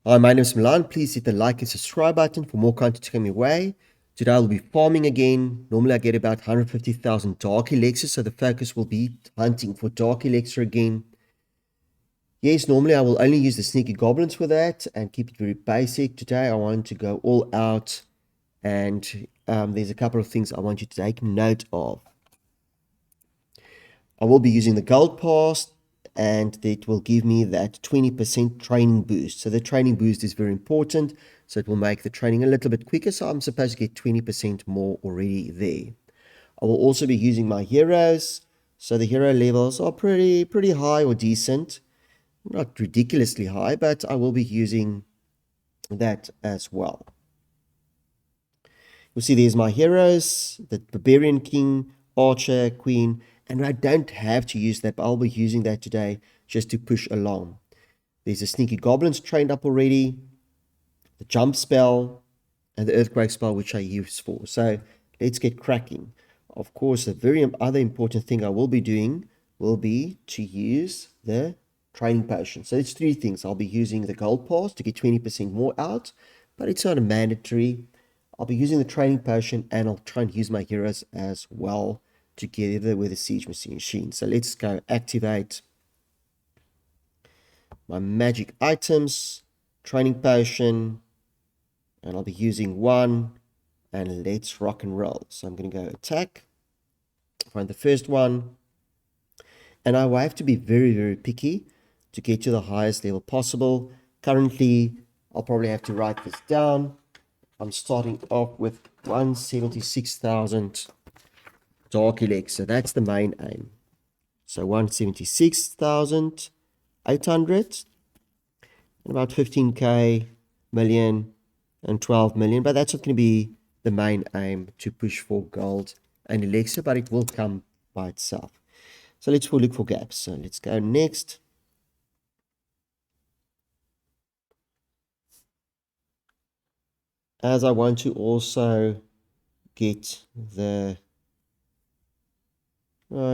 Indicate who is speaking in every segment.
Speaker 1: Hi, my name is Milan. Please hit the like and subscribe button for more content coming your way. Today I'll be farming again. Normally I get about 150,000 Dark Elixir, so the focus will be hunting for Dark Elixir again. Yes, normally I will only use the Sneaky Goblins for that and keep it very basic. Today I want to go all out, and there's a couple of things I want you to take note of. I will be using the gold pass, and it will give me that 20% training boost. So the training boost is very important. So it will make the training a little bit quicker. So I'm supposed to get 20% more already there. I will also be using my heroes. So the hero levels are pretty high or decent. Not ridiculously high, but I will be using that as well. You'll see there's my heroes, the Barbarian King, Archer, Queen, and I don't have to use that, but I'll be using that today just to push along. There's the Sneaky Goblins trained up already, the Jump spell, and the Earthquake spell, which I use for. So let's get cracking. Of course, the very other important thing I will be doing will be to use the training potion. So it's three things. I'll be using the gold pass to get 20% more out, but it's not a mandatory. I'll be using the training potion, and I'll try and use my heroes as well together with the siege machine. So let's go activate my magic items, training potion, and I'll be using one, and let's rock and roll. So I'm going to go attack, find the first one, and I will have to be very picky to get to the highest level possible. Currently, I'll probably have to write this down. I'm starting off with 176,000 Dark Elixir. That's the main aim. So 176,800 and about 15k, million, and 12 million. But that's not going to be the main aim, to push for gold and elixir, but it will come by itself. So let's look for gaps. So let's go next. As I want to also get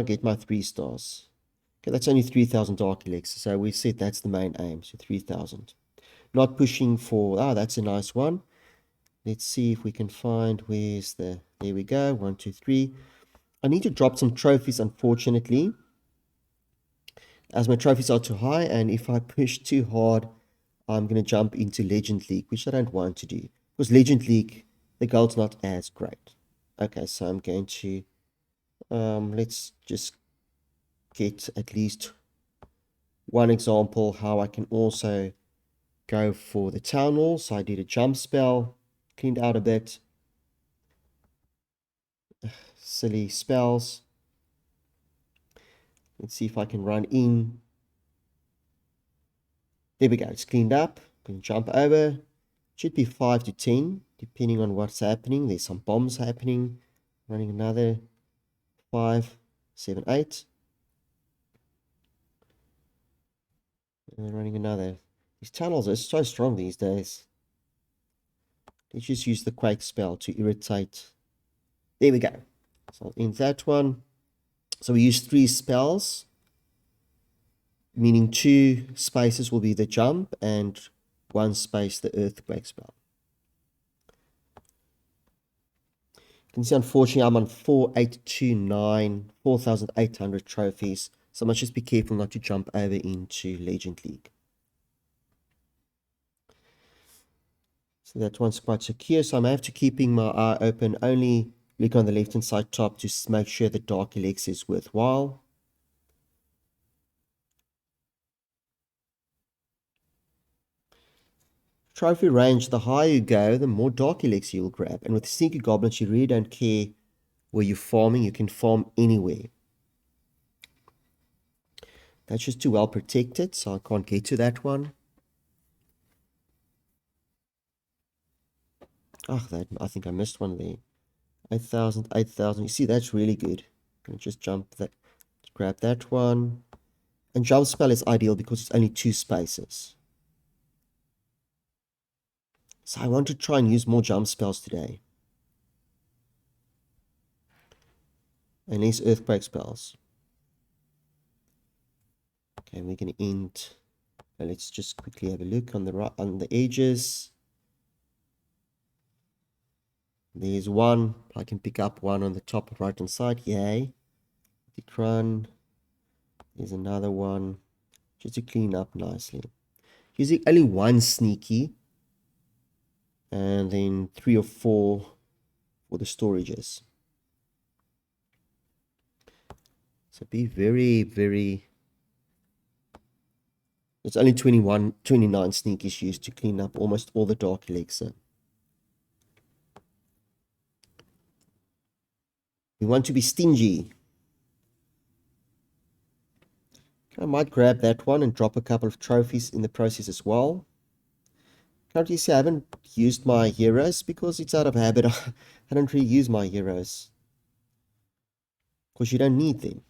Speaker 1: get my 3 stars. Okay, that's only 3,000 Dark Elixir. So we said that's the main aim. So 3,000. Not pushing for, that's a nice one. Let's see if we can find where's the, there we go, 1, 2, 3. I need to drop some trophies, unfortunately, as my trophies are too high, and if I push too hard, I'm going to jump into Legend League, which I don't want to do, because Legend League, the gold's not as great. Okay, so I'm going to, let's just get at least one example how I can also go for the Town Hall. So I did a jump spell, cleaned out a bit. Silly spells. Let's see if I can run in. There we go, it's cleaned up. Can jump over. Should be 5 to 10, depending on what's happening. There's some bombs happening. Running another 5, 7, 8. And then running another. These tunnels are so strong these days. Let's just use the Quake spell to irritate. There we go. So in that one. So we use 3 spells, meaning 2 spaces will be the jump and 1 space the earthquake spell. You can see, unfortunately, I'm on 4,829, 4,800 trophies. So I must just be careful not to jump over into Legend League. So that one's quite secure. So I'm going to have to keeping my eye open. Only look on the left-hand side top to make sure the Dark Elixir is worthwhile. Trophy range, the higher you go, the more Dark Elixir you'll grab. And with Sneaky Goblins, you really don't care where you're farming. You can farm anywhere. That's just too well protected, so I can't get to that one. Oh, I think I missed one there. 8,000, 8,000. You see, that's really good. I'm going to just jump that, grab that one. And jump spell is ideal because it's only 2 spaces. So I want to try and use more jump spells today. And less earthquake spells. Okay, we're going to end Let's just quickly have a look on the right, on the edges. There's one. I can pick up one on the top right hand side. Yay. Tick run. There's another one. Just to clean up nicely. Using only one sneaky. And then 3 or 4 for the storages. So be very, very... It's only 29 sneakies used to clean up almost all the Dark Elixir. We want to be stingy. I might grab that one and drop a couple of trophies in the process as well. Currently, see, I haven't used my heroes because it's out of habit. I don't really use my heroes. Because you don't need them.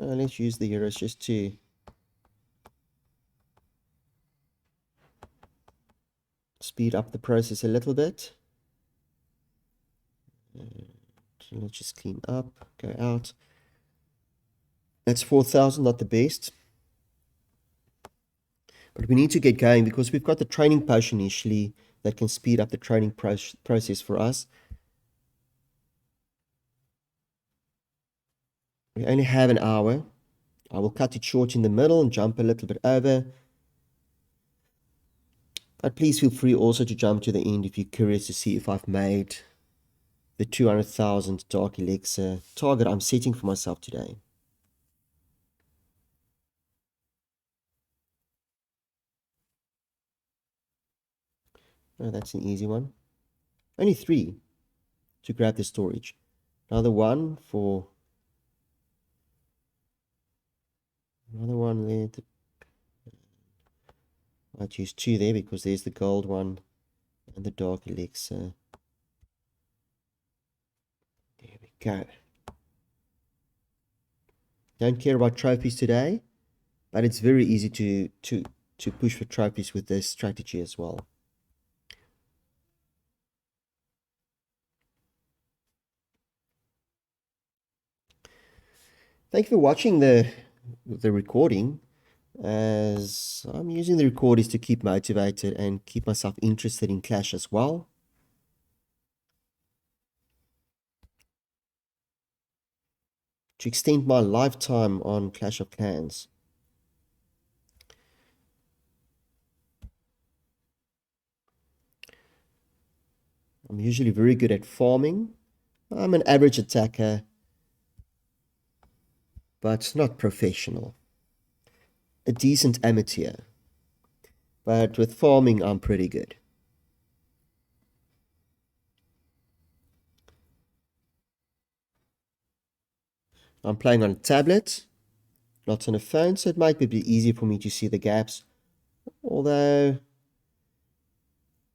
Speaker 1: Let's use the heroes just to speed up the process a little bit. Let's just clean up, go out. That's 4,000, not the best. But we need to get going because we've got the training potion initially that can speed up the training process for us. We only have an hour. I will cut it short in the middle and jump a little bit over. But please feel free also to jump to the end if you're curious to see if I've made the 200,000 Dark Elixir target I'm setting for myself today. Oh, that's an easy one. Only 3 to grab the storage. Another one for... Another one there. I'd use 2 there because there's the gold one and the Dark Elixir. There we go. Don't care about trophies today, but it's very easy to push for trophies with this strategy as well. Thank you for watching the recording, as I'm using the recordings to keep motivated and keep myself interested in Clash as well. To extend my lifetime on Clash of Clans. I'm usually very good at farming. I'm an average attacker, but not professional. A decent amateur. But with farming, I'm pretty good. I'm playing on a tablet, not on a phone, so it might be a bit easier for me to see the gaps. Although,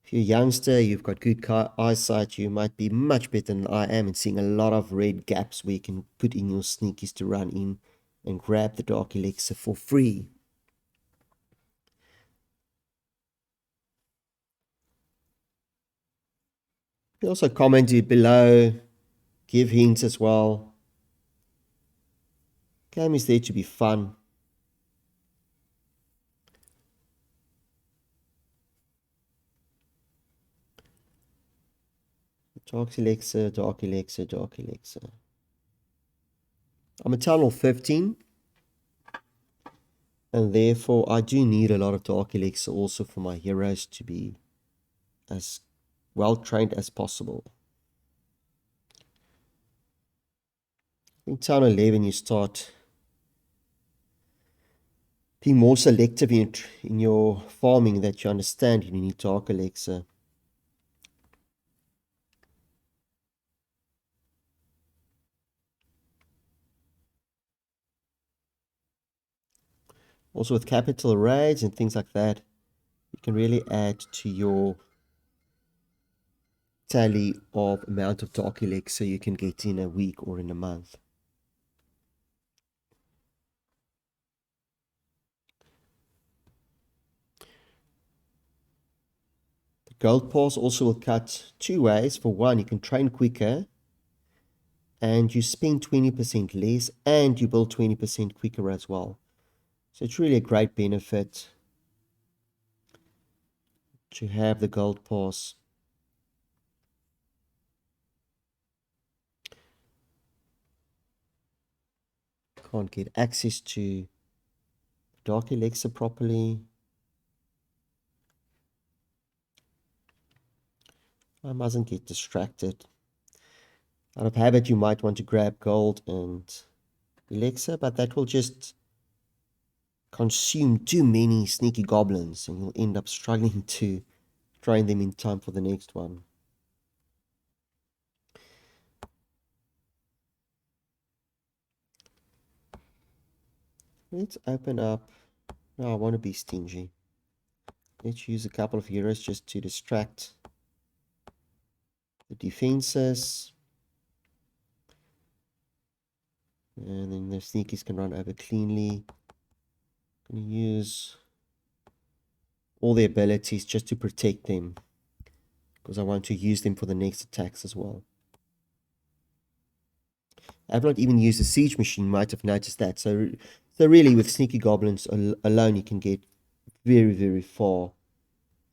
Speaker 1: if you're a youngster, you've got good eyesight, you might be much better than I am in seeing a lot of red gaps where you can put in your sneakies to run in and grab the Dark Elixir for free. You also comment it below, give hints as well. Game is there to be fun. Dark Elixir, Dark Elixir, Dark Elixir. I'm a Tunnel 15. And therefore, I do need a lot of Dark Elixir also for my heroes to be as well trained as possible. In Town 11, you start being more selective in your farming, that you understand you need Dark Elixir. Also with capital raids and things like that, you can really add to your tally of amount of Dark Elixir you can get in a week or in a month. The Gold Pass also will cut 2 ways. For one, you can train quicker and you spend 20% less, and you build 20% quicker as well. So it's really a great benefit to have the gold pass. Can't get access to Dark Elixir properly. I mustn't get distracted. Out of habit, you might want to grab gold and Elixir, but that will just consume too many sneaky goblins, and you'll end up struggling to train them in time for the next one. Let's open up. No, I want to be stingy. Let's use a couple of heroes just to distract the defenses. And then the sneakies can run over cleanly. I'm going to use all the abilities just to protect them, because I want to use them for the next attacks as well. I've not even used the siege machine, you might have noticed that. So really with sneaky goblins alone, you can get very, very far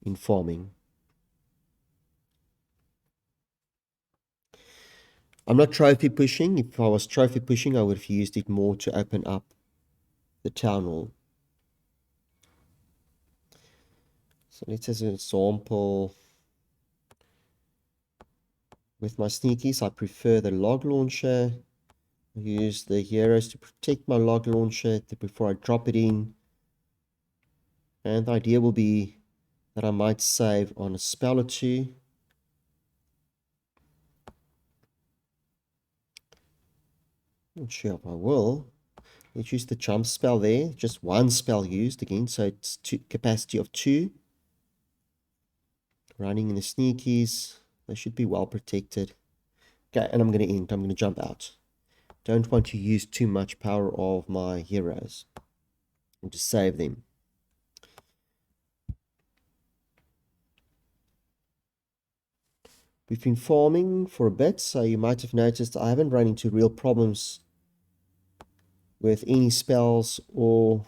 Speaker 1: in farming. I'm not trophy pushing. If I was trophy pushing, I would have used it more to open up the town hall. So let's as an example, with my sneakies, I prefer the log launcher. I use the heroes to protect my log launcher before I drop it in. And the idea will be that I might save on a spell or two. Not sure if I will. Let's use the jump spell there. Just one spell used again, so it's capacity of 2. Running in the sneakies. They should be well protected. Okay, and I'm going to end. I'm going to jump out. Don't want to use too much power of my heroes. And to save them. We've been farming for a bit, so you might have noticed I haven't run into real problems with any spells or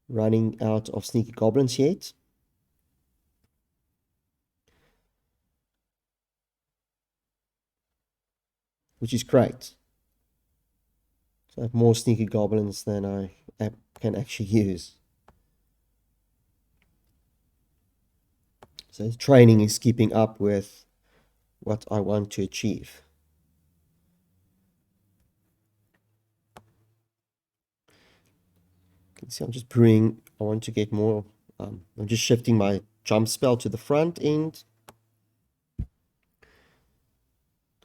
Speaker 1: running out of sneaky goblins yet. Which is great. So I have more sneaky goblins than I can actually use. So training is keeping up with what I want to achieve. You can see I'm just brewing. I want to get more. I'm just shifting my jump spell to the front end.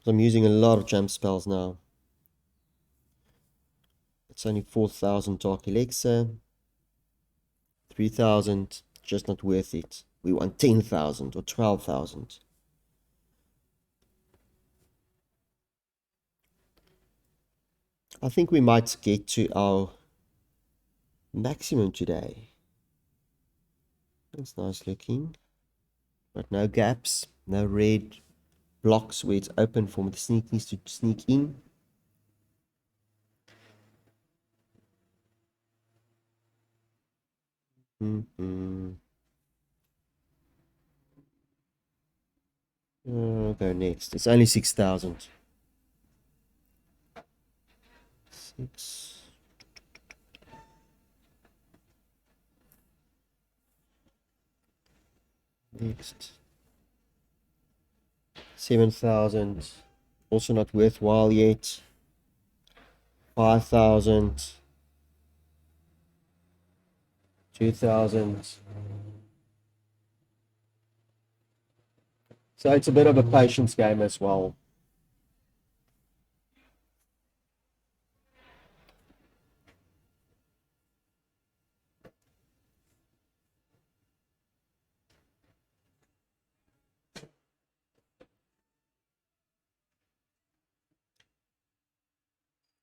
Speaker 1: I'm using a lot of jump spells now. It's only 4,000 Dark Elixir. 3,000, just not worth it. We want 10,000 or 12,000. I think we might get to our maximum today. That's nice looking. But no gaps, no red blocks where it's open for the sneakies to sneak in. I'll go next. It's only 6,000. 6. Next. 7,000. Also not worthwhile yet. 5,000. 2,000. So it's a bit of a patience game as well.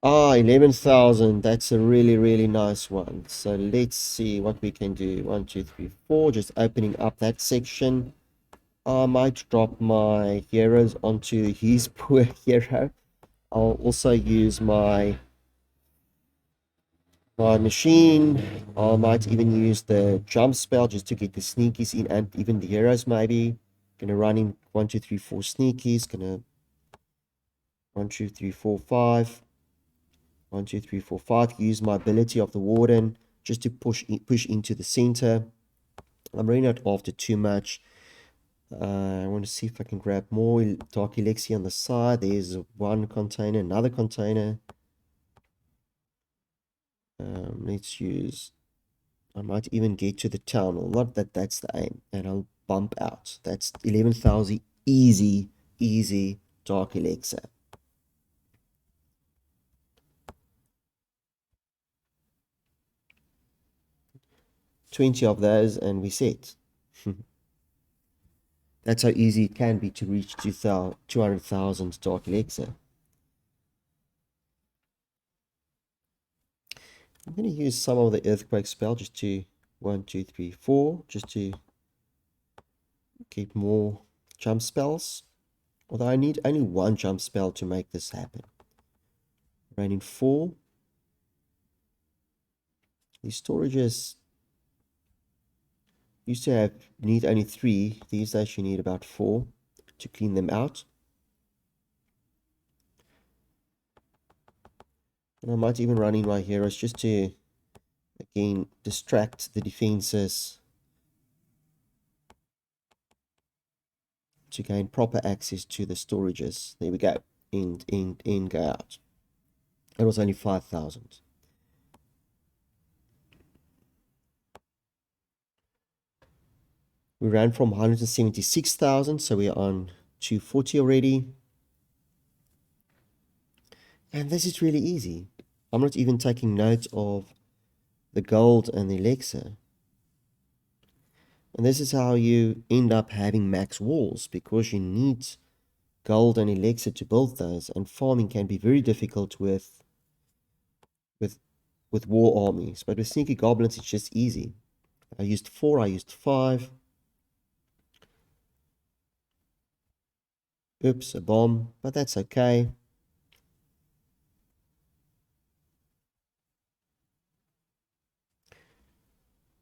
Speaker 1: Ah, 11,000. That's a really, really nice one. So let's see what we can do. 1, 2, 3, 4. Just opening up that section. I might drop my heroes onto his poor hero. I'll also use my machine. I might even use the jump spell just to get the sneakies in and even the heroes maybe. Gonna run in 1, 2, 3, 4 sneakies. Gonna 1, 2, 3, 4, 5. 1, 2, 3, 4, 5. Use my ability of the warden just to push into the center. I'm really not after too much. I want to see if I can grab more Dark Elixir on the side. There's one container, another container. Let's use... I might even get to the town. Well, not that that's the aim. And I'll bump out. That's 11,000 easy, easy Dark Elixir. 20 of those and we set. That's how easy it can be to reach 200,000 Dark Elixir. I'm going to use some of the Earthquake spell just to 1, 2, 3, 4, just to get more jump spells. Although I need only one jump spell to make this happen. Raining 4. These storages used to need only 3. These days you need about 4 to clean them out. And I might even run in my heroes just to, again, distract the defenses to gain proper access to the storages. There we go. In, go out. It was only 5,000. We ran from 176,000, so we're on 240 already. And this is really easy. I'm not even taking note of the gold and the elixir. And this is how you end up having max walls, because you need gold and elixir to build those, and farming can be very difficult with war armies. But with sneaky goblins, it's just easy. I used 4, I used 5. Oops, a bomb, but that's okay.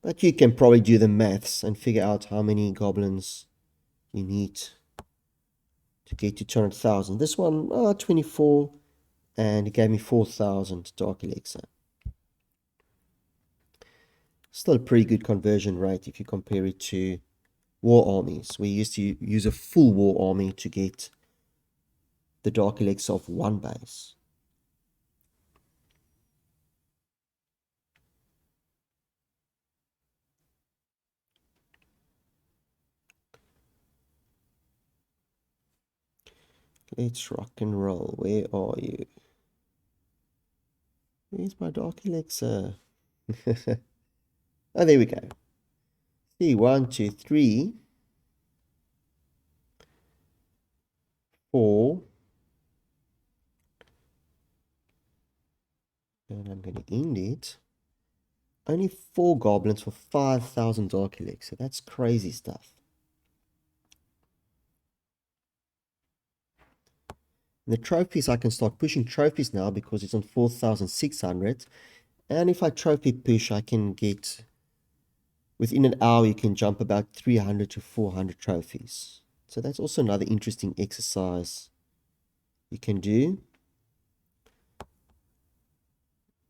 Speaker 1: But you can probably do the maths and figure out how many goblins you need to get to 200,000. This one, 24, and it gave me 4,000 Dark Elixir. Still a pretty good conversion rate if you compare it to war armies. We used to use a full war army to get the Dark Elixir of one base. Let's rock and roll. Where are you? Where's my Dark Elixir? Oh, there we go. See, 1, 2, 3, 4. And I'm going to end it. Only 4 goblins for 5,000 Dark Elixir. That's crazy stuff. And the trophies, I can start pushing trophies now because it's on 4,600. And if I trophy push, I can get... Within an hour, you can jump about 300 to 400 trophies. So that's also another interesting exercise you can do.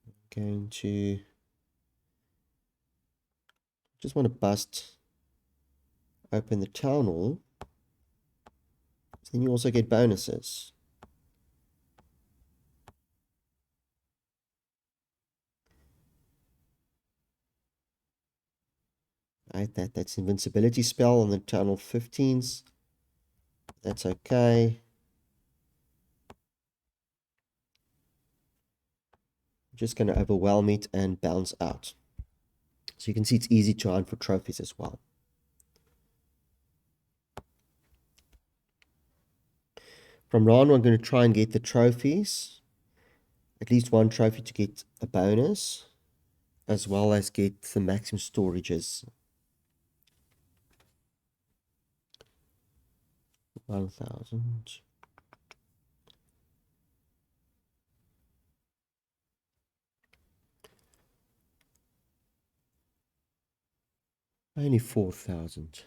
Speaker 1: I'm going to... Just want to bust open the town hall. So then you also get bonuses. Right, that's invincibility spell on the town hall 15s. That's okay. I'm just going to overwhelm it and bounce out. So you can see it's easy to hunt for trophies as well. From now on, I'm going to try and get the trophies. At least one trophy to get a bonus, as well as get the maximum storages. 1,000. Only 4,000.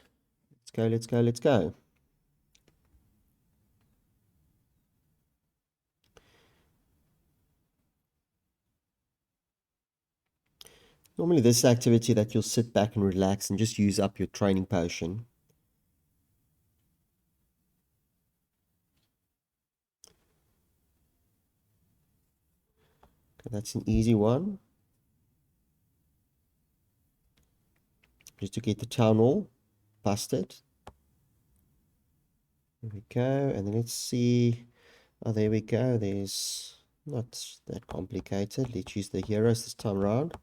Speaker 1: Let's go, let's go, let's go. Normally this activity that you'll sit back and relax and just use up your training potion. Okay, that's an easy one. Just to get the town hall busted. There we go. And then let's see. Oh, there we go. There's not that complicated. Let's use the heroes this time around.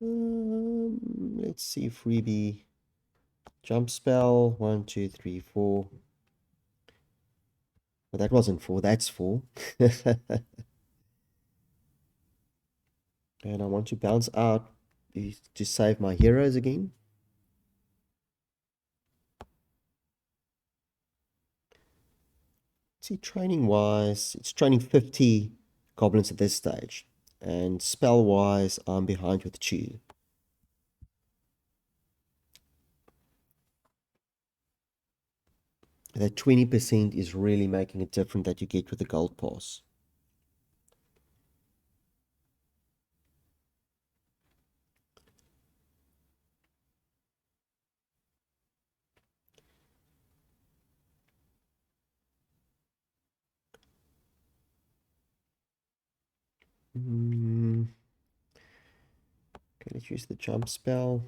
Speaker 1: Let's see, freebie jump spell 1 2 3 4. Well, that wasn't 4, that's 4. And I want to bounce out to save my heroes again. See, training wise, it's training 50 goblins at this stage, and spell wise, I'm behind with 2. That 20% is really making a difference that you get with the gold pass. Okay, let's use the jump spell.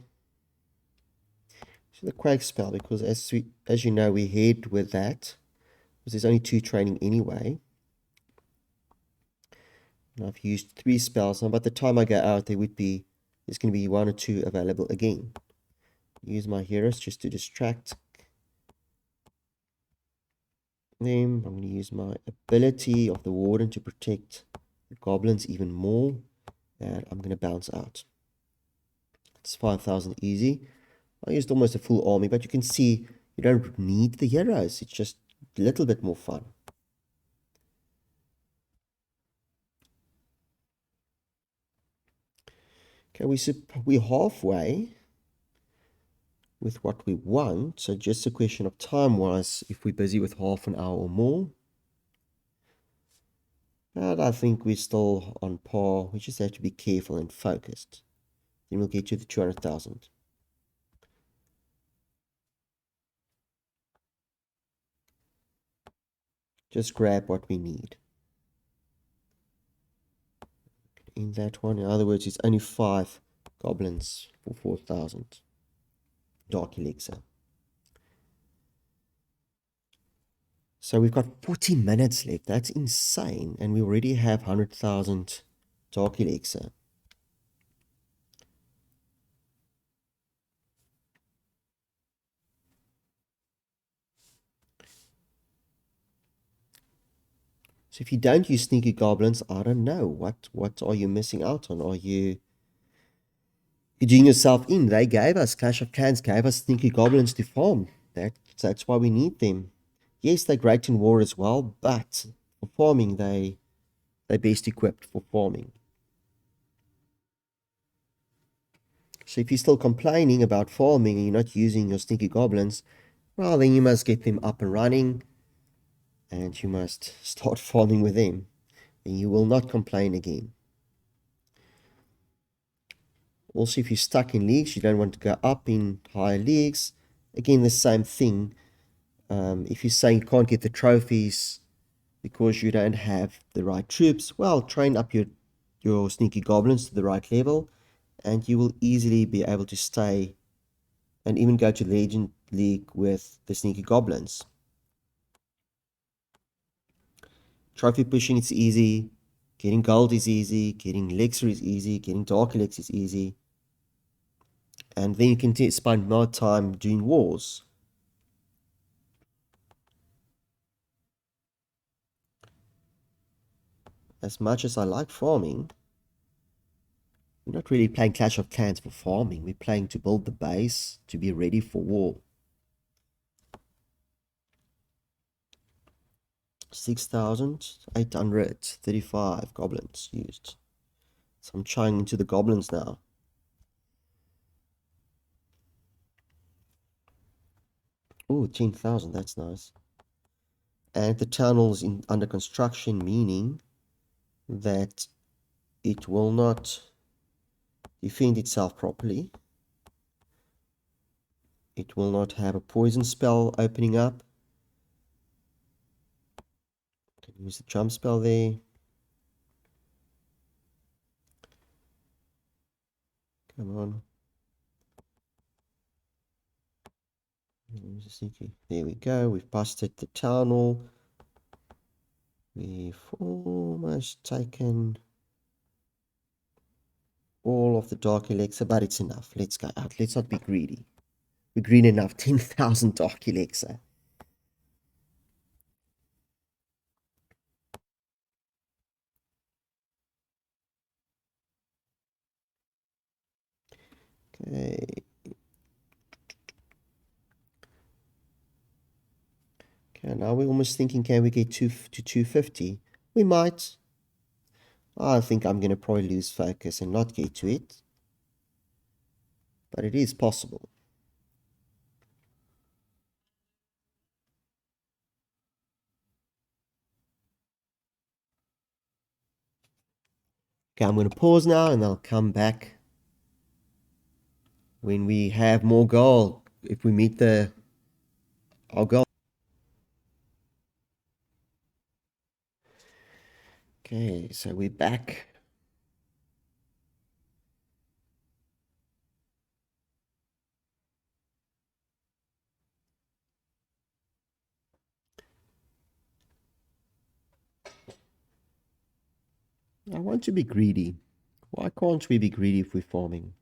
Speaker 1: So the quake spell, because as you know, we head with that, because there's only 2 training anyway. And I've used 3 spells. Now by the time I go out, there's going to be 1 or 2 available again. Use my heroes just to distract them. I'm going to use my ability of the warden to protect the goblins even more. And I'm going to bounce out. It's 5,000 easy. I used almost a full army, but you can see you don't need the heroes. It's just a little bit more fun. Okay, we're halfway with what we want. So just a question of time-wise, if we're busy with half an hour or more. And I think we're still on par. We just have to be careful and focused. Then we'll get to the 200,000. Just grab what we need. In that one, in other words, it's only 5 goblins for 4,000. Dark Elixir. So we've got 40 minutes left. That's insane. And we already have 100,000 Dark Elixir. So if you don't use sneaky goblins, I don't know. What are you missing out on? Are you're doing yourself in? They gave us, Clash of Clans gave us sneaky goblins to farm. That's why we need them. Yes, they're great in war as well, but for farming, they're best equipped for farming. So if you're still complaining about farming and you're not using your sneaky goblins, well, then you must get them up and running, and you must start farming with them, and you will not complain again. Also, if you're stuck in leagues, you don't want to go up in higher leagues, again, the same thing. If you're saying you can't get the trophies because you don't have the right troops, well, train up your sneaky goblins to the right level, and you will easily be able to stay and even go to Legend League with the sneaky goblins. Trophy pushing is easy, getting gold is easy, getting elixir is easy, getting dark elixir is easy, and then you can spend more time doing wars. As much as I like farming, not really playing Clash of Clans for farming. We're playing to build the base to be ready for war. 6,835 goblins used. So I'm trying into the goblins now. Oh, 10,000, that's nice. And the tunnel is under construction, meaning that it will not defend itself properly. It will not have a poison spell opening up. Can use the jump spell there. Come on. There we go. We've busted the tunnel. We've almost taken all of the Dark Elixir, but it's enough. Let's go out. Let's not be greedy. We're green enough. 10,000 Dark Elixir. Okay. Okay, now we're almost thinking, can we get to 250? We might. I think I'm going to probably lose focus and not get to it. But it is possible. Okay, I'm going to pause now and I'll come back when we have more gold. If we meet our goal. Okay, so we're back. I want to be greedy. Why can't we be greedy if we're farming?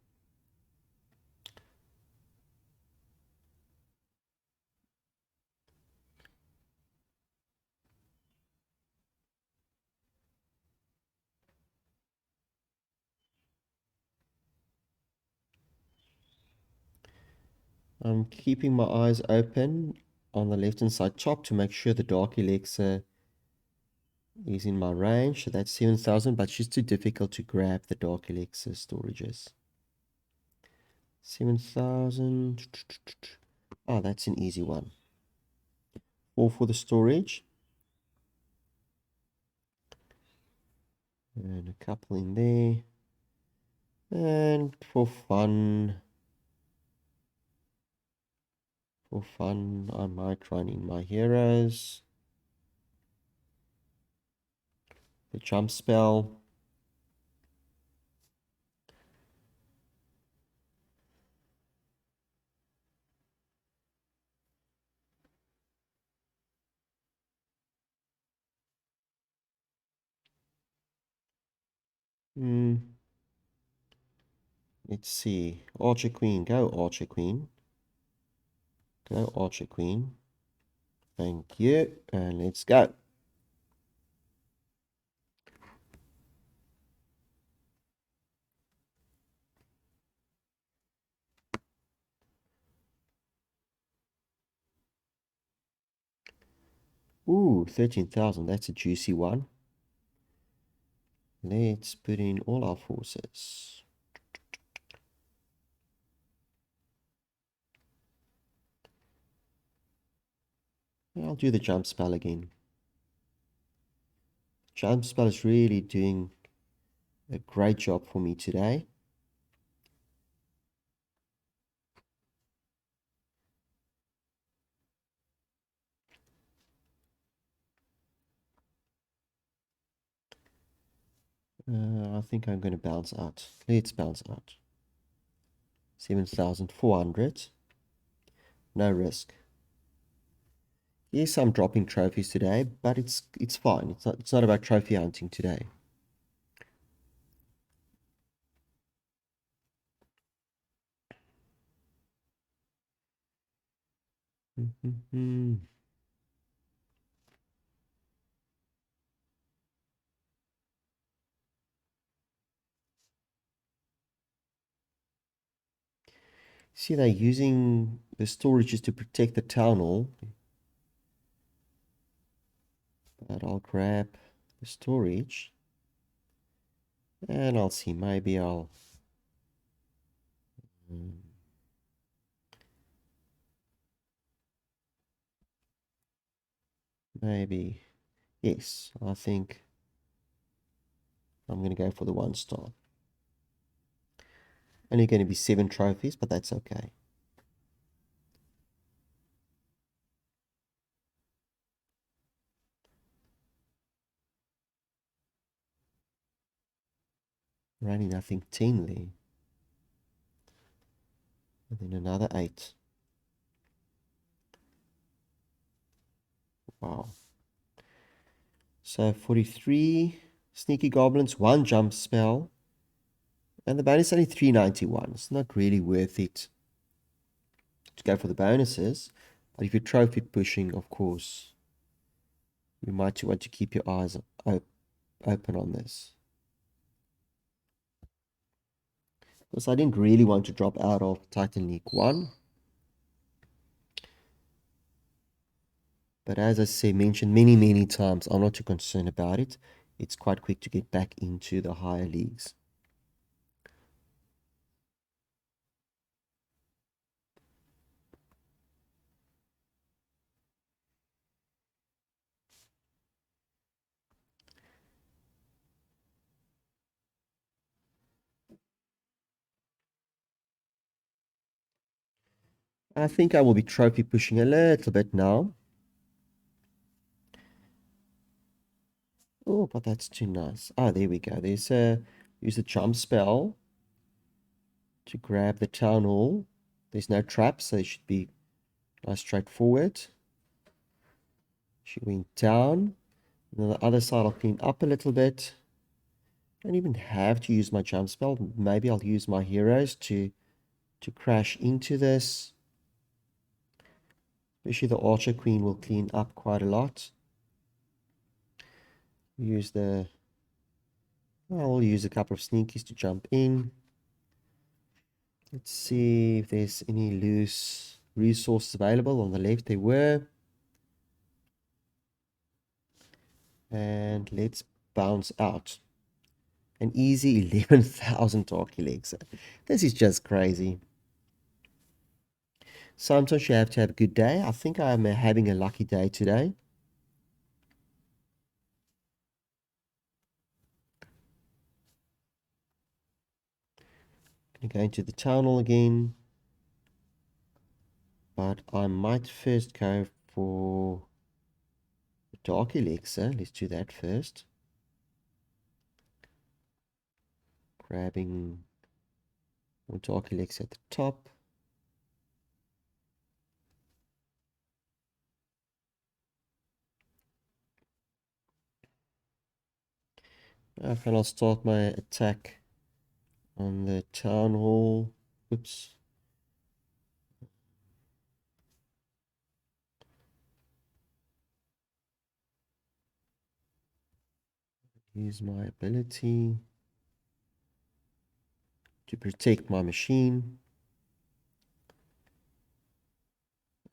Speaker 1: I'm keeping my eyes open on the left hand side top to make sure the Dark Elixir is in my range. So that's 7,000, but it's just too difficult to grab the Dark Elixir storages. 7,000. Oh, that's an easy one. 4 for the storage. And a couple in there. And for fun, I might run in my heroes. The jump spell. Let's see. Archer Queen. Go, Archer Queen. Go, Archer Queen. Thank you. And let's go. Ooh, 13,000. That's a juicy one. Let's put in all our forces. I'll do the jump spell again. Jump spell is really doing a great job for me today. I think I'm going to bounce out. Let's bounce out. 7,400. No risk. Yes, I'm dropping trophies today, but it's fine. It's not about trophy hunting today. See, they're using the storages to protect the town hall. But I'll grab the storage. And I'll see, maybe I'll... Maybe... Yes, I think I'm going to go for the 1 star. Only going to be 7 trophies, but that's okay. Running, I think, 10 there. And then another 8. Wow. So 43 sneaky goblins, 1 jump spell. And the bonus is only 391. It's not really worth it to go for the bonuses. But if you're trophy pushing, of course, you might want to keep your eyes open on this. Because I didn't really want to drop out of Titan League 1. But as I mentioned many times, I'm not too concerned about it. It's quite quick to get back into the higher leagues. I think I will be trophy pushing a little bit now. Oh, but that's too nice. Ah, there we go. There's use the jump spell to grab the town hall. There's no traps, so it should be nice straightforward. She went down. And on the other side, I'll clean up a little bit. Don't even have to use my jump spell. Maybe I'll use my heroes to crash into this. Especially the Archer Queen will clean up quite a lot. I'll use a couple of sneakies to jump in. Let's see if there's any loose resources available. On the left there were. And let's bounce out. An easy 11,000 Dark Elixir. This is just crazy. Sometimes you have to have a good day. I think I'm having a lucky day today. I'm going to go into the town hall again. But I might first go for the Dark Elixir. Let's do that first. Grabbing more Dark Elixir at the top. And I'll start my attack on the town hall. Oops. Use my ability to protect my machine.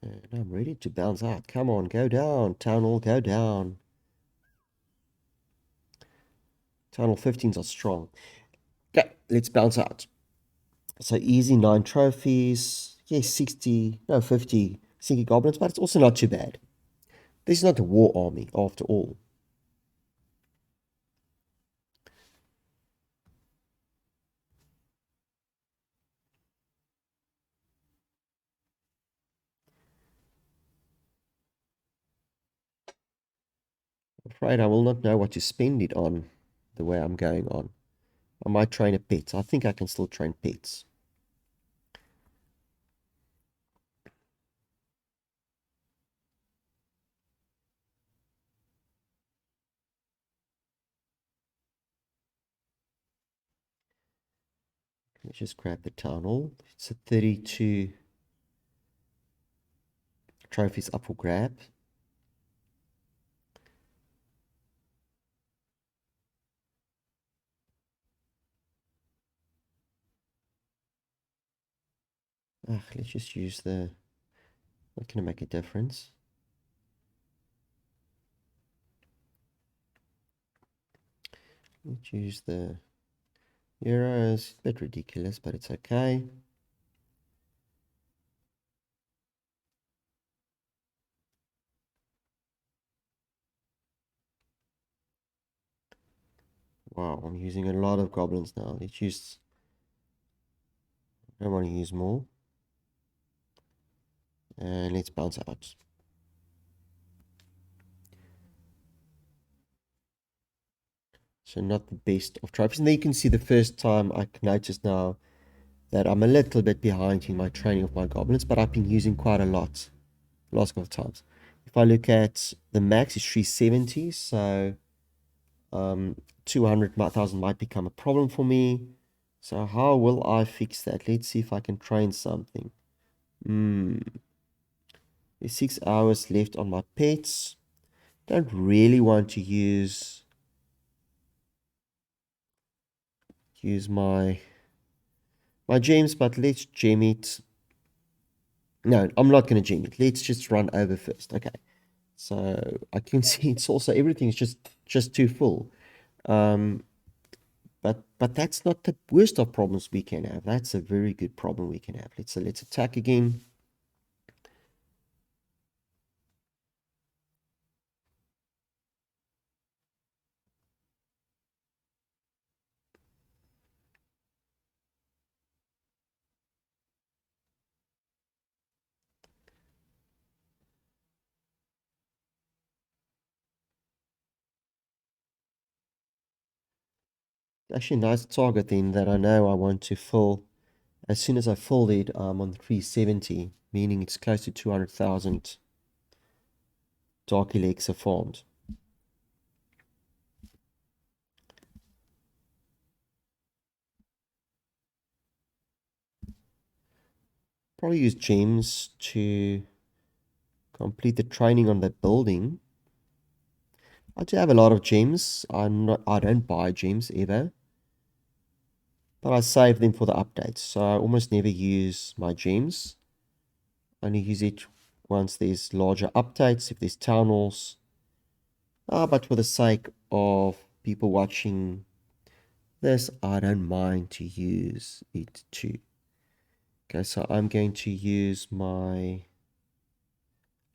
Speaker 1: And I'm ready to bounce out. Come on, go down. Town hall, go down. Town hall 15s are strong. Okay, let's bounce out. So easy 9 trophies. Yes, 60, no, 50 sneaky goblins, but it's also not too bad. This is not a war army, after all. I'm afraid I will not know what to spend it on the way I'm going on. I might train a pet. I think I can still train pets. Let's just grab the town hall. It's a 32 trophies up for grab. Let's just use the... Not going to make a difference. Let's use the euros. A bit ridiculous, but it's okay. Wow, I'm using a lot of goblins now. Let's use... I don't want to use more. And let's bounce out. So not the best of trophies. And there you can see the first time I noticed now that I'm a little bit behind in my training of my goblins, but I've been using quite a lot last couple of times. If I look at the max, it's 370, so 200,000 might become a problem for me. So how will I fix that? Let's see if I can train something. There's 6 hours left on my pets. Don't really want to use my gems, but let's gem it. No, I'm not going to gem it. Let's just run over first. Okay. So I can see it's also everything's just too full. But that's not the worst of problems we can have. That's a very good problem we can have. Let's attack again. Actually, a nice target then that I know I want to fill. As soon as I fill it, I'm on 370, meaning it's close to 200,000 Dark Elixir farmed. Probably use gems to complete the training on that building. I do have a lot of gems. I don't buy gems ever, but I save them for the updates. So I almost never use my gems. I only use it once there's larger updates, if there's town halls. But for the sake of people watching this, I don't mind to use it too. Okay, so I'm going to use my,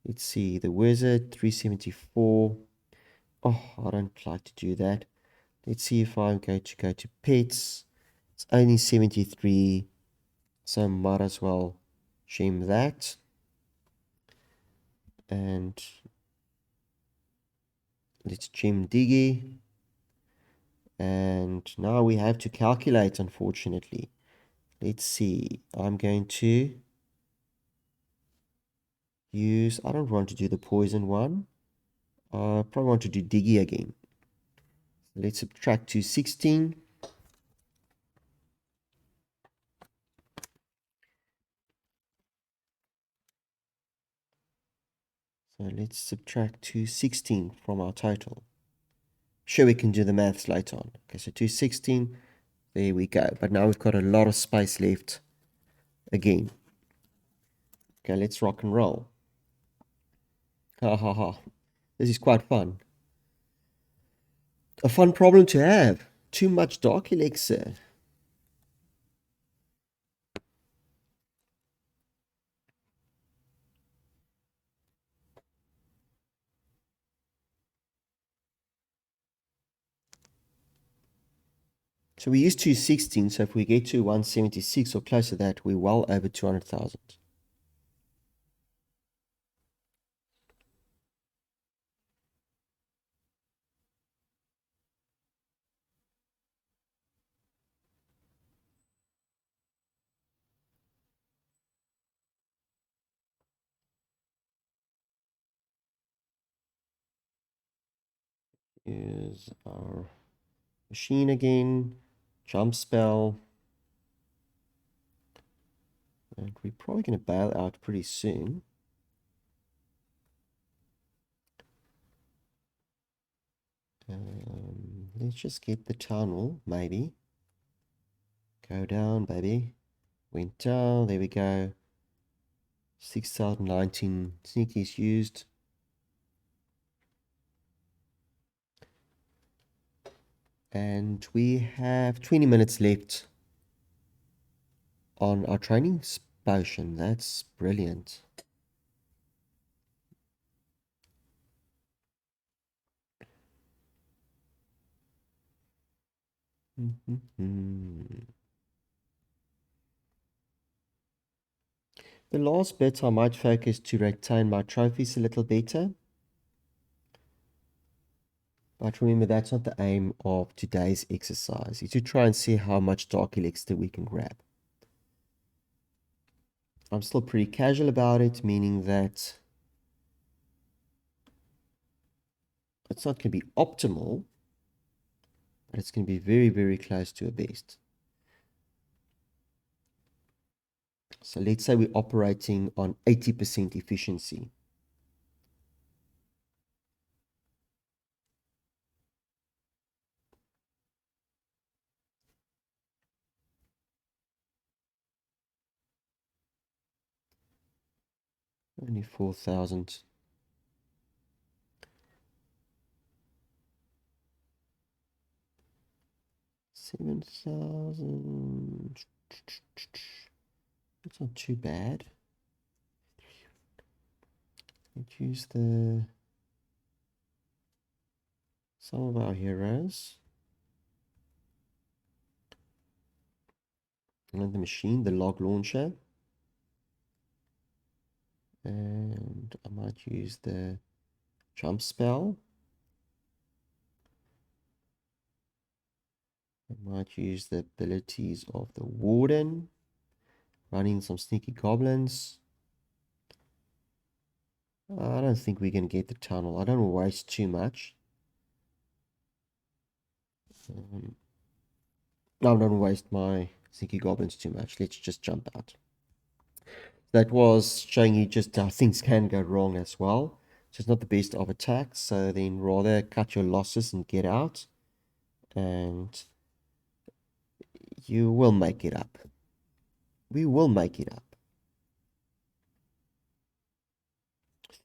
Speaker 1: let's see, the wizard, 374. Oh, I don't like to do that. Let's see if I'm going to go to pets. It's only 73, so I might as well gem that. And let's gem Diggy. And now we have to calculate, unfortunately. Let's see. I'm going to use... I don't want to do the poison one. I probably want to do Diggy again. Let's subtract 216. So let's subtract 216 from our total. Sure, we can do the maths later on. Okay, so 216. There we go. But now we've got a lot of space left again. Okay, let's rock and roll. Ha ha ha. This is quite fun. A fun problem to have. Too much Dark Elixir. So we use 216, so if we get to 176 or close to that, we're well over 200,000. Is our machine again, jump spell, and we're probably going to bail out pretty soon. Let's just get the tunnel, maybe. Go down, baby. Went down, there we go. 6,019 sneakies used. And we have 20 minutes left on our training potion. That's brilliant. The last bit I might focus to retain my trophies a little better. But remember, that's not the aim of today's exercise. It's to try and see how much Dark Elixir we can grab. I'm still pretty casual about it, meaning that it's not going to be optimal, but it's going to be very, very close to a best. So let's say we're operating on 80% efficiency. Only 4,000. 7,000. That's not too bad. Let's use some of our heroes. And the machine, the log launcher. And I might use the jump spell. I might use the abilities of the warden. Running some sneaky goblins. I don't think we're going to get the tunnel. I don't want to waste too much. No, I don't want to waste my sneaky goblins too much. Let's just jump out. That was showing you just how things can go wrong as well. So it's not the best of attacks. So then rather cut your losses and get out. And you will make it up. We will make it up.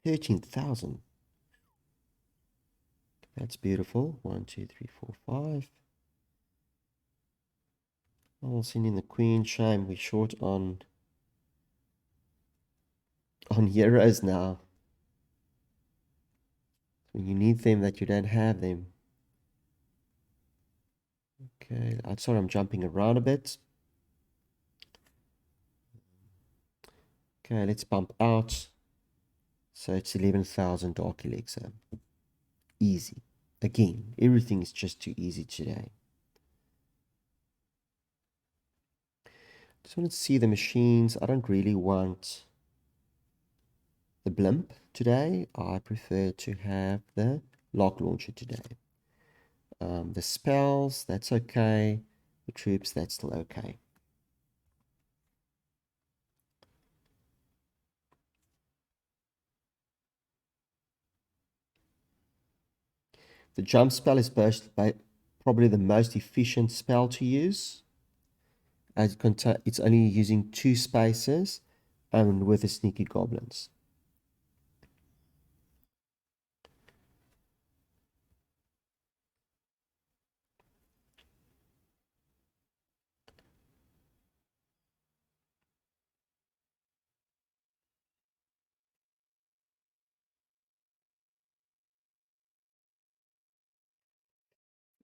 Speaker 1: 13,000. That's beautiful. 1, 2, 3, 4, 5. All seen in the queen. Shame we're short on heroes now. When you need them that you don't have them. Okay, I'm sorry I'm jumping around a bit. Okay, let's bump out. So it's 11,000 Dark Elixir. Easy. Again, everything is just too easy today. Just want to see the machines. I don't really want the blimp today. I prefer to have the log launcher today. The spells, that's okay. The troops, that's still okay. The jump spell is probably the most efficient spell to use, as it's only using 2 spaces and with the sneaky goblins.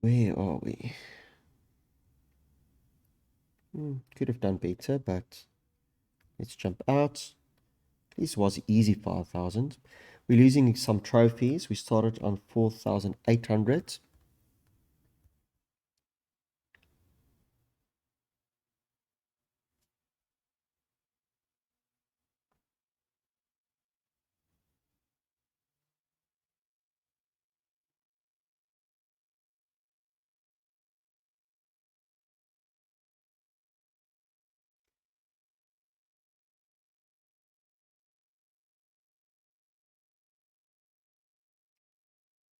Speaker 1: Where are we? Could have done better, but let's jump out. This was easy 5,000. We're losing some trophies. We started on 4,800.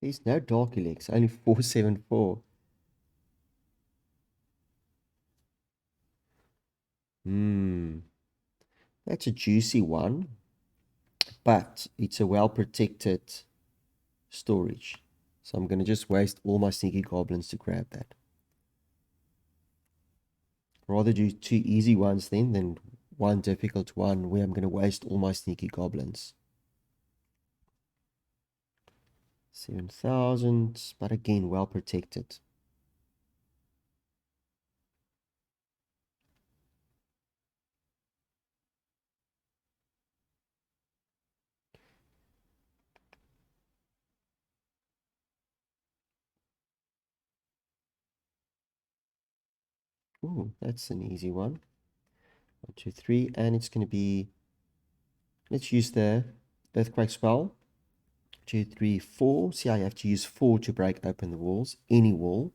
Speaker 1: There's no Dark Elixir, only 474. That's a juicy one. but it's a well-protected storage. So I'm going to just waste all my sneaky goblins to grab that. Rather do two easy ones then than one difficult one where I'm going to waste all my sneaky goblins. 7,000, but again, well protected. Ooh, that's an easy one. 1, 2, 3, and it's going to be, let's use the earthquake spell. 2, 3, 4. See, I have to use 4 to break open the walls, any wall.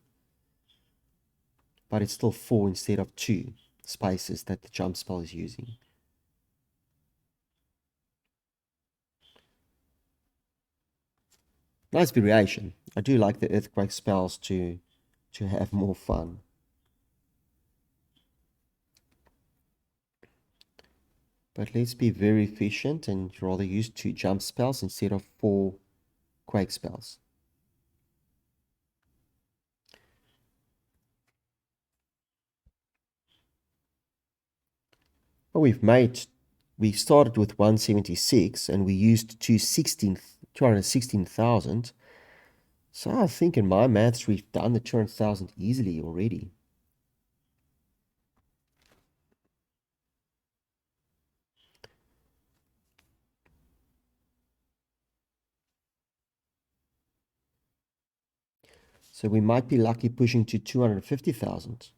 Speaker 1: But it's still 4 instead of 2 spaces that the jump spell is using. Nice variation. I do like the earthquake spells to have more fun. But let's be very efficient and rather use 2 jump spells instead of 4 quake spells. Well, we started with 176 and we used 216,000. So I think in my maths we've done the 200,000 easily already. So we might be lucky pushing to 250,000.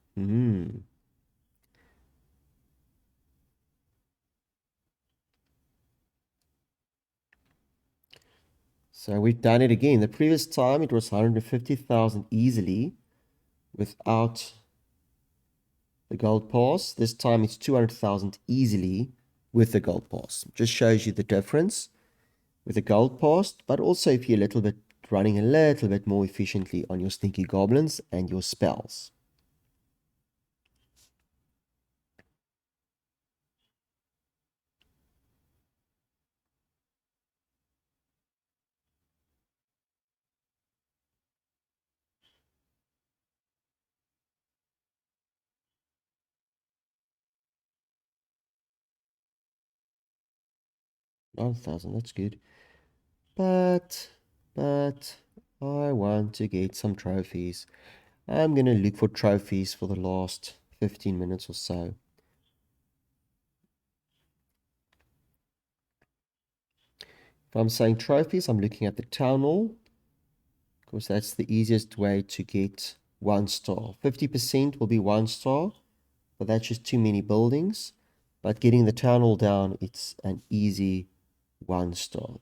Speaker 1: So we've done it again. The previous time it was 150,000 easily without the gold pass. This time it's 200,000 easily with the gold pass. Just shows you the difference with the gold pass, but also if you're running a little bit more efficiently on your sneaky goblins and your spells. $9,000, that's good. But I want to get some trophies. I'm going to look for trophies for the last 15 minutes or so. If I'm saying trophies, I'm looking at the town hall, because that's the easiest way to get 1 star. 50% will be 1 star, but that's just too many buildings. But getting the town hall down, it's an easy 1 star.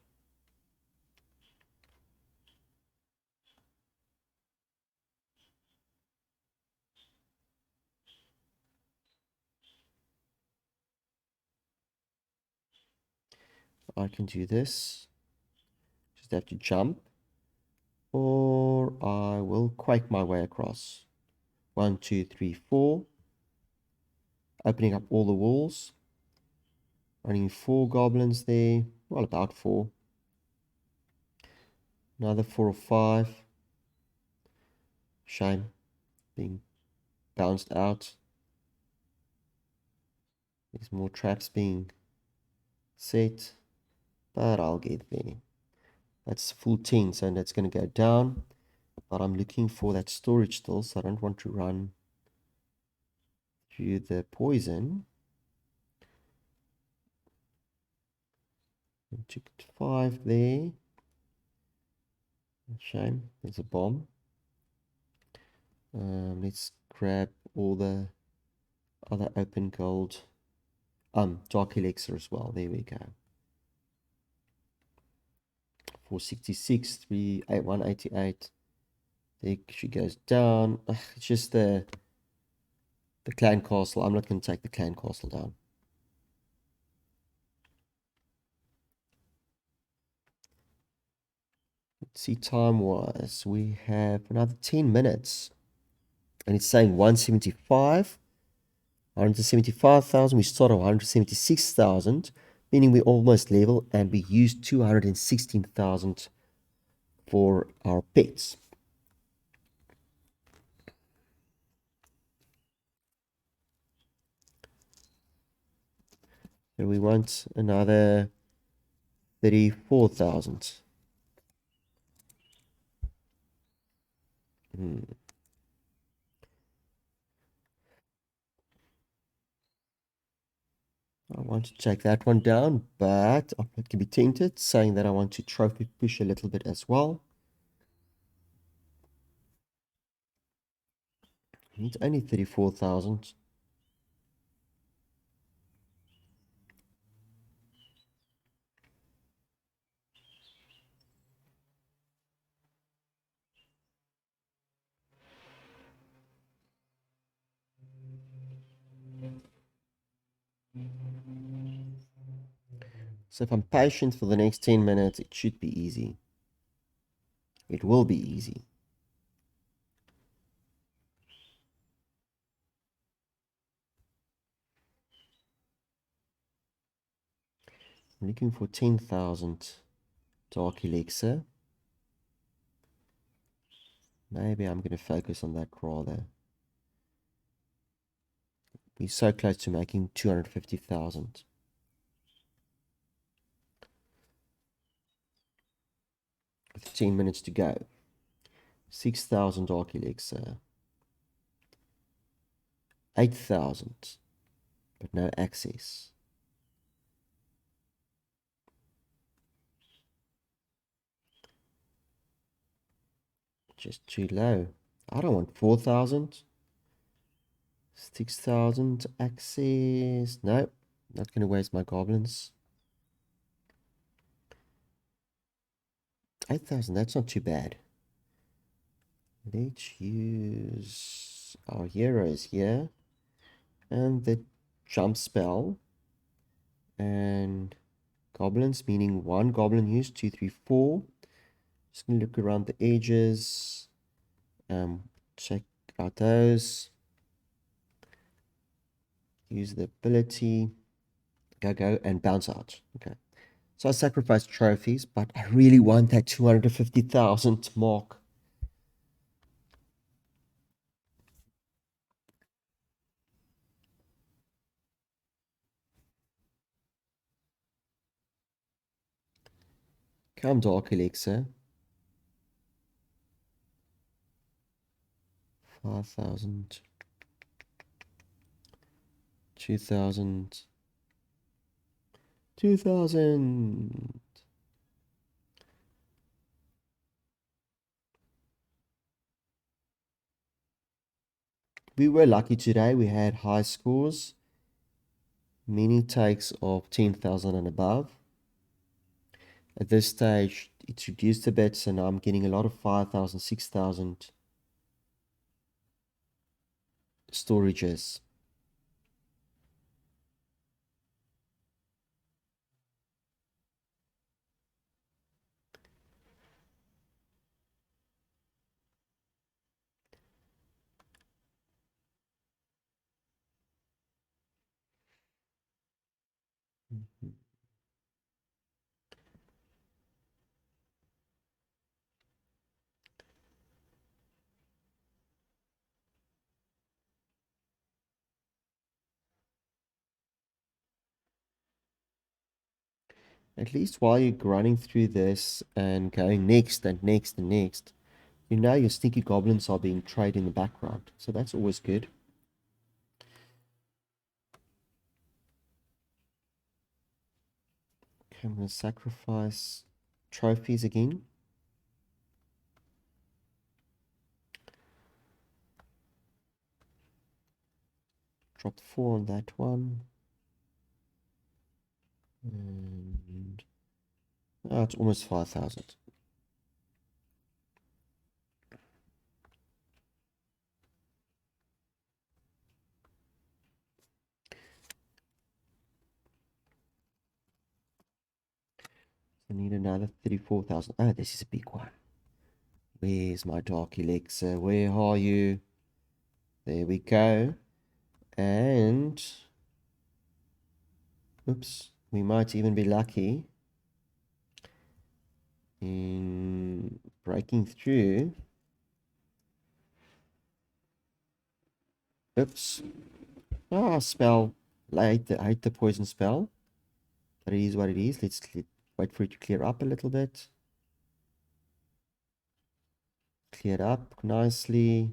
Speaker 1: I can do this. Just have to jump. Or I will quake my way across. 1, 2, 3, 4. Opening up all the walls. Running 4 goblins there. Well, about 4. Another 4 or 5. Shame. Being bounced out. There's more traps being set. But I'll get there. That's full 10, so that's going to go down. But I'm looking for that storage still, so I don't want to run through the poison. Ticket 5 there. Shame, there's a bomb. Let's grab all the other open gold. Dark Elixir as well. There we go. 466, 188. There she goes down. Ugh, it's just the clan castle. I'm not going to take the clan castle down. Let's see time-wise. We have another 10 minutes. And it's saying 175. 175,000. We start at 176,000. meaning we're almost level, and we used 216,000 for our pets. And we want another 34,000. I want to take that one down, but I can be tempted, saying that I want to trophy push a little bit as well. It's only 34,000. So if I'm patient for the next 10 minutes, it should be easy. It will be easy. I'm looking for 10,000 Dark Elixir. Maybe I'm going to focus on that rather. We're so close to making 250,000. With 10 minutes to go. 6,000 Dark Elixir. 8,000. But no access. Just too low. I don't want 4,000. 6,000 access. No, not going to waste my goblins. 8,000, that's not too bad. Let's use our heroes here. And the jump spell. And goblins, meaning one goblin use, 2, 3, 4. Just going to look around the edges. Check out those. Use the ability. Go, and bounce out. Okay. So I sacrificed trophies, but I really want that 250,000 mark. Come, Dark Elixir. 5,000. 2,000. 2,000. We were lucky today. We had high scores. Many takes of 10,000 and above. At this stage, it's reduced a bit, so now I'm getting a lot of 5,000, 6,000 storages. At least while you're running through this and going next and next and next, you know your sneaky goblins are being traded in the background. So that's always good. Okay, I'm going to sacrifice trophies again. Dropped 4 on that one. And it's almost 5,000. I need another 34,000. Oh, this is a big one. Where's my Dark Elixir? Where are you? There we go. And oops, we might even be lucky in breaking through. Oops. Ah, spell. I hate the poison spell. But it is what it is. Let's wait for it to clear up a little bit. Cleared up nicely.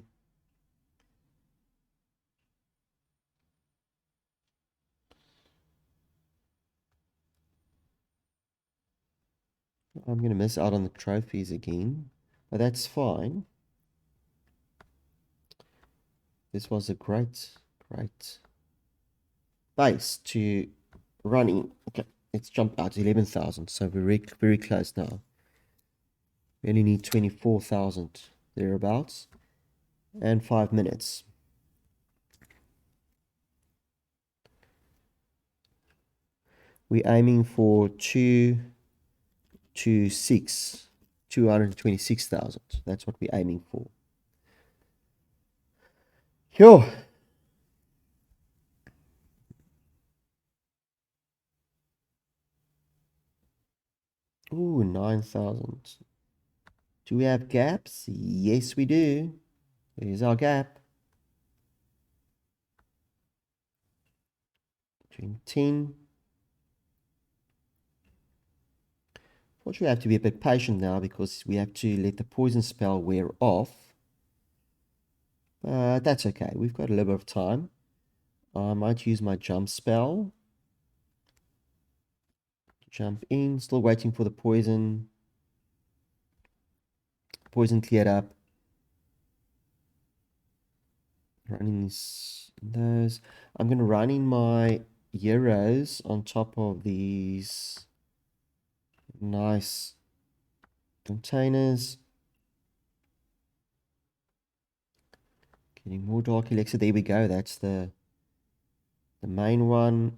Speaker 1: I'm going to miss out on the trophies again. But that's fine. This was a great base to run in. Okay, let's jump out to 11,000. So we're very close now. We only need 24,000 thereabouts. And 5 minutes. We're aiming for 226,000. That's what we're aiming for. Yo. Ooh, 9,000. Do we have gaps? Yes, we do. Here's our gap. 10. Fortunately, I have to be a bit patient now because we have to let the poison spell wear off. That's okay. We've got a little bit of time. I might use my jump spell. Jump in. Still waiting for the poison. Poison cleared up. Running those. I'm going to run in my heroes on top of these nice containers. Getting more Dark Elixir. There we go. That's the main one.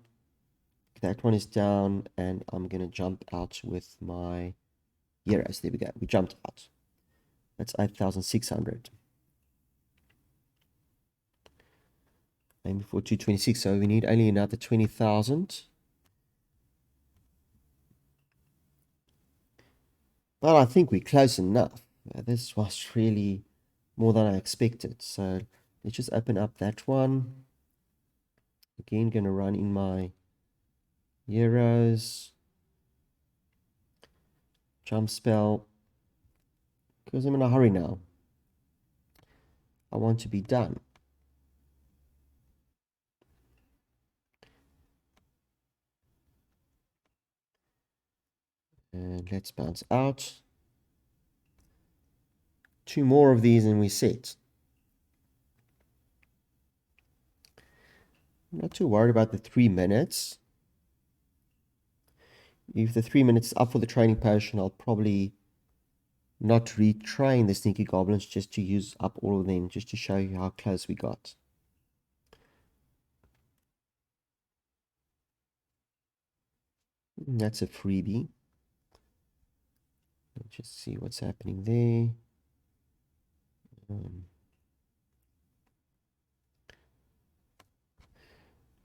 Speaker 1: That one is down, and I'm going to jump out with my heroes. There we go. We jumped out. That's 8,600. Aiming for 226, so we need only another 20,000. But I think we're close enough. This was really more than I expected. So let's just open up that one. Again, going to run in my heroes. Jump spell. Because I'm in a hurry now. I want to be done. And let's bounce out. 2 more of these and we're set. I'm not too worried about the 3 minutes. If the 3 minutes is up for the training potion, I'll probably not retrain the sneaky goblins, just to use up all of them, just to show you how close we got. That's a freebie. Let's just see what's happening there.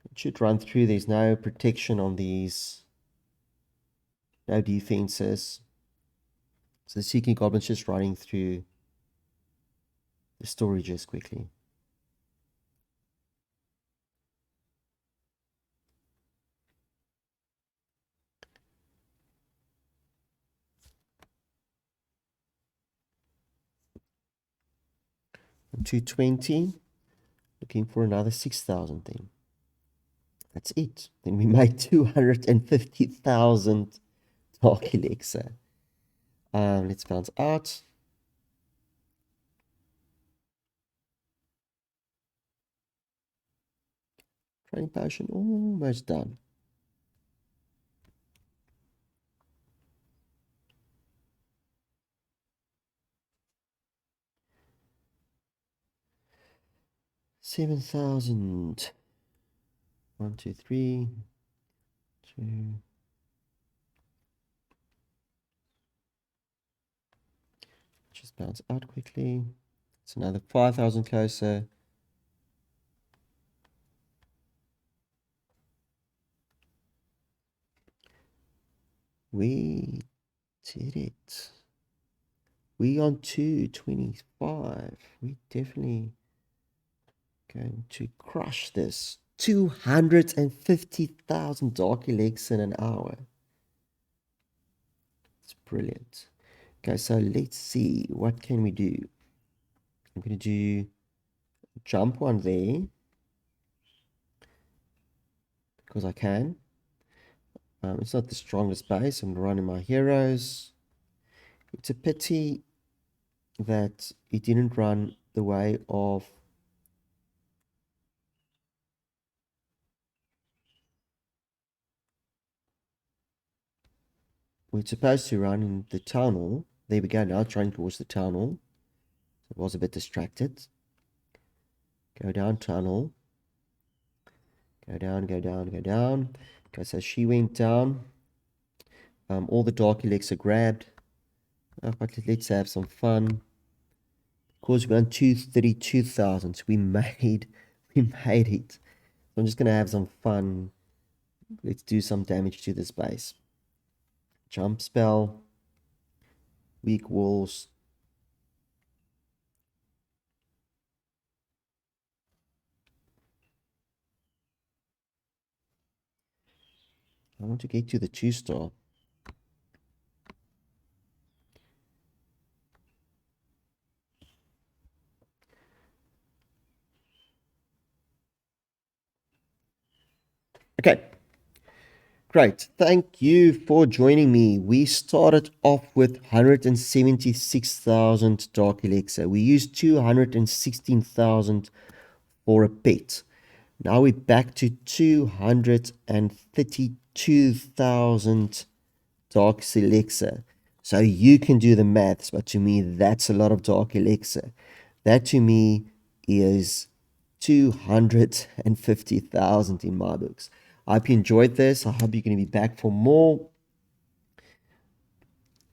Speaker 1: It should run through. There's no protection on these. No defenses. So the Seeking Goblin's just running through the storages quickly. And 220. Looking for another 6,000 then. That's it. Then we made 250,000 Dark Elixir. Let's bounce out. Training potion almost done. $7,000. 1, 2, 3, 2. Just bounce out quickly. It's another 5,000 closer. We did it. We on 225. We definitely going to crush this. 250,000 Dark Elixir in an hour. It's brilliant. Okay, so let's see. What can we do? I'm going to do jump one there because I can. It's not the strongest base. I'm running my heroes. It's a pity that it didn't run the way of we're supposed to run in the town hall. There we go now, trying towards the town hall. So I was a bit distracted. Go down town hall. Go down, go down, go down. Okay, so she went down. All the Dark Elixir grabbed. But let's have some fun. Of course, we won 232,000. So we made it. So I'm just gonna have some fun. Let's do some damage to this base. Jump spell. Weak walls. I want to get to the 2-star. Okay. Great. Thank you for joining me. We started off with 176,000 Dark Elixir. We used 216,000 for a pet. Now we're back to 232,000 Dark Elixir. So you can do the maths, but to me, that's a lot of Dark Elixir. That to me is 250,000 in my books. I hope you enjoyed this. I hope you're going to be back for more.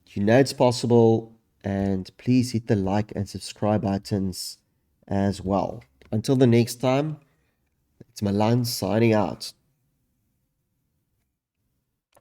Speaker 1: You know it's possible. And please hit the like and subscribe buttons as well. Until the next time, it's Milan signing out.